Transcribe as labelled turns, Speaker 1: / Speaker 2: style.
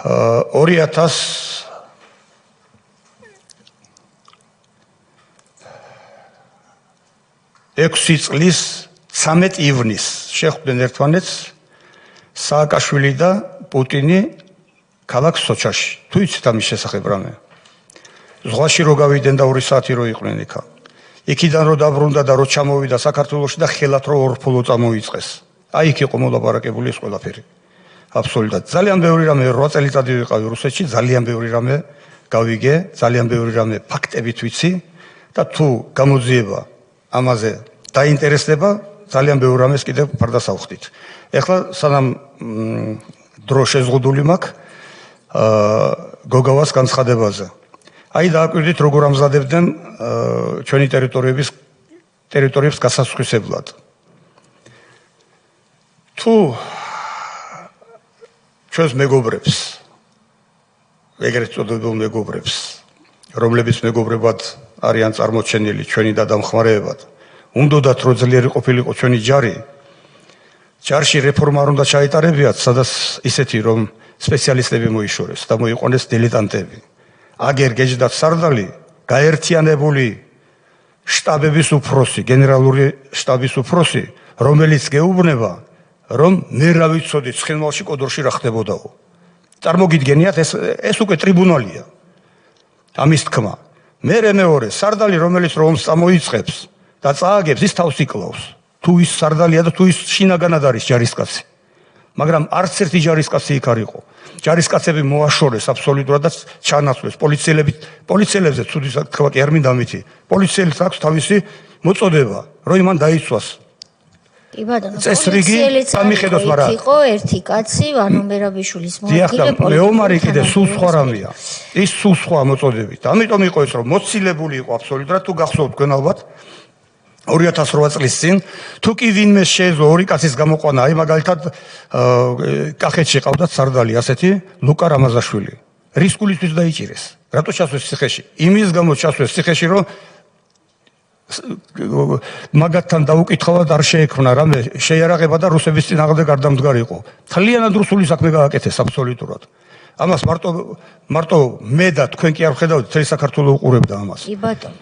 Speaker 1: 2006 წლის 13 ივნისს შეხვდნენ ერთმანეთს სააკაშვილი და პუტინი ქალაქ სოჩაში. თუ იცით ამის შესახებ რამე? ზღვაში რო გავიდნენ და 2 საათი რო იყვნენ იქა. იქიდან რო დაბრუნდა და რო ჩამოვიდა საქართველოში და ხელათ რო ორფულო წამოიწყეს. აი იქ იყო მოლაპარაკებული ეს ყველაფერი. აბსოლუტურად. ძალიან ბევრი რამე 8 წელიწადი ვიყავი რუსეთში, ძალიან ბევრი რამე გავიგე, ძალიან ბევრი რამე ფაქტებით ვიცი და თუ გამოძიება ამაზე დაინტერესდება, ძალიან ბევრ რამეს კიდევ ფარდასავხდით. ეხლა სანამ დრო შეზღუდული მაქვს გოგავას განცხადებაზე. აი დააკვირდით როგორ ამზადებდნენ ჩვენი ტერიტორიების გასასხვისებლად. თუ ჩვენს მეგობრებს, ეგრეთ წოდებულ მეგობრებს, რომლებიც მეგობრებად არიან წარმოჩენილი ჩვენი დადამხმარეებად, უნდათ რომ ძლიერი ყოფილიყო ჩვენი ჯარი, ჯარში რეფორმა არ უნდა ჩაეტარებიათ, სადაც ისეთი რომ სპეციალისტები მოიშორეს და მოიყვანეს დილეტანტები. აგერ გეჯდათ სარდალი, გაერთიანებული შტაბების უფროსი, გენერალური შტაბის უფროსი, რომელიც გეუბნება, რომ მე რა ვიცოდი ცხინვალში კოდორში რა ხდებოდაო. წარმოგიდგენიათ, ეს უკვე ტრიბუნალია. ამის თქმა. მერე მეორე, სარდალი, რომელიც რომს წამოიწყებს და წააგებს, ის თავს იკლავს. თუ ის სარდალია და თუ ის შინაგანად არის ჯარისკაცი. მაგრამ არც ერთი ჯარისკაცი იქ არ იყო. ჯარისკაცები მოაშორეს აბსოლუტურად და ჩანაცვლეს პოლიციელებზე ცუდი თქვა კი არ მინდა ამითი. პოლიციელს აქვს თავისი მოწოდება, რომ იმან დაიცვას.
Speaker 2: კი ბატონო,
Speaker 1: წესრიგი სამიხედოს, მაგრამ
Speaker 2: იყო ერთი კაცი, ვანომერაბიშვილის მოადგილე
Speaker 1: მეომარი კიდე სულ სხვა რამეა. ის სულ სხვა მოწოდებით. ამიტომ იყო ეს რომ მოცილებული იყო აბსოლუტურად, თუ გახსოვთ თქვენ ალბათ 2008 წლის წინ, თუ კი ვინმე შეეძლო 2 კაცის გამოყვანა, აი მაგალითად კახეთში ყავდათ სარდალი ასეთი ლუკა რამაზაშვილი. რისკულისთვის დაიჭირეს. რატო ჩასვეს ციხეში? იმის გამო ჩასვეს ციხეში, რომ მაგათთან დაუკითხავად არ შეექმნა რამე შეიარაღება და რუსების წინააღმდეგ არ დამდგარიყო. თლიანად რუსული საქმე გააკეთეს აბსოლუტურად. ამას მარტო მე და თქვენ კი არ ხედავთ, მთელი საქართველო უყურებდა ამას.
Speaker 2: კი ბატონო.